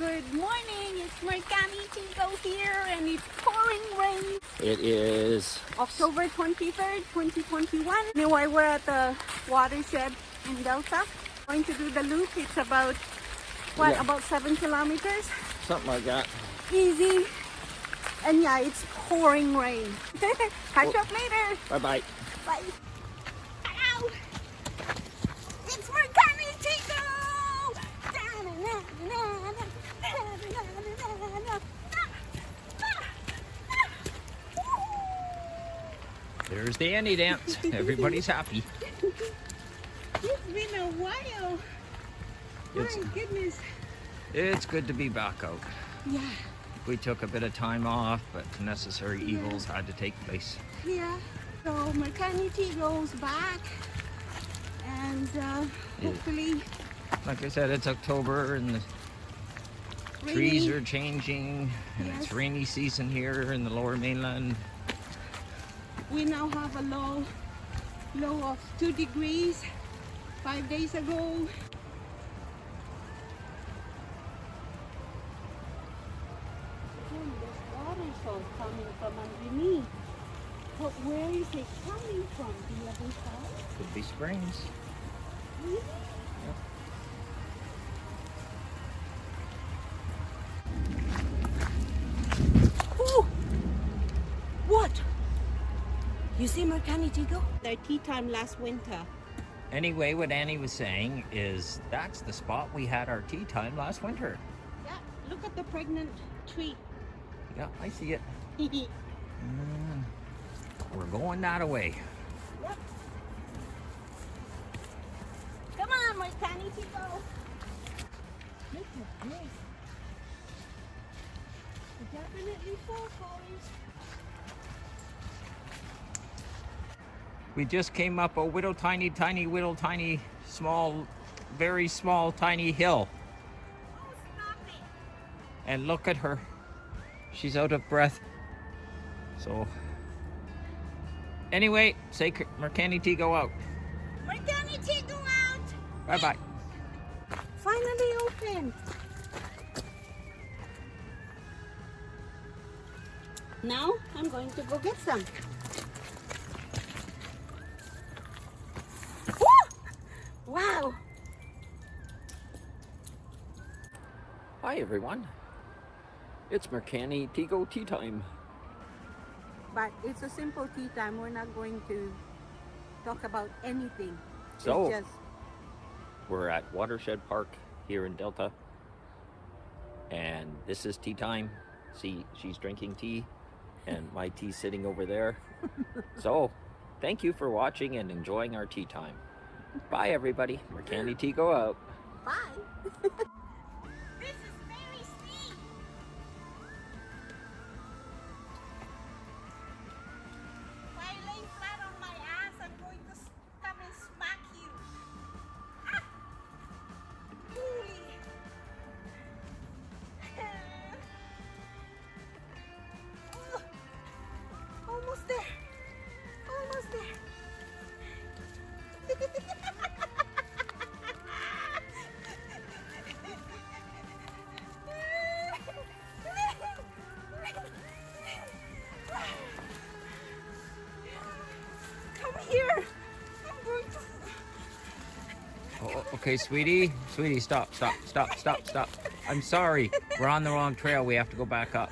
Good morning, it's MerkannieTigo here and it's pouring rain. It is October 23rd, 2021. Anyway, we're at the Watershed in Delta. Going to do the loop. It's about, about 7 kilometers. something like that. Easy. And yeah, it's pouring rain. Catch up later. Bye-bye. Bye. Ow! It's MerkannieTigo! There's the Annie dance. Everybody's happy. It's been a while. My goodness. It's good to be back out. Yeah. We took a bit of time off, but necessary evils had to take place. Yeah. So MerkannieTigo's back. And hopefully... Like I said, it's October and the trees are changing. And it's rainy season here in the lower mainland. We now have a low of 2 degrees 5 days ago. There's waterfall coming from underneath. But where is it coming from? Do you have any thought? Could be springs. Really? Yep. Oh! What? You see MerkannieTigo? Their tea time last winter. Anyway, what Annie was saying is that's the spot we had our tea time last winter. Yeah, look at the pregnant tree. Yeah, I see it. We're going that way. Yep. Come on, MerkannieTigo. Look at this. Definitely full colors. We just came up a little tiny, small, very small, tiny hill. Oh, stop it. And look at her. She's out of breath. So, anyway, say MerkannieTigo out. MerkannieTigo out. Bye-bye. Finally open. Now I'm going to go get some. Wow! Hi everyone. It's MerkannieTigo tea time. But it's a simple tea time. We're not going to talk about anything. So, it's just... we're at Watershed Park here in Delta. And this is tea time. See, she's drinking tea. And my tea's sitting over there. So, thank you for watching and enjoying our tea time. Bye everybody. MerkannieTigo out. Bye. This is very steep. If I lay flat on my ass, I'm going to come and smack you. Ah! Holy. Oh, almost there. Almost there. Come here. I'm going to... Oh, okay, sweetie. Sweetie, stop. I'm sorry. We're on the wrong trail. We have to go back up.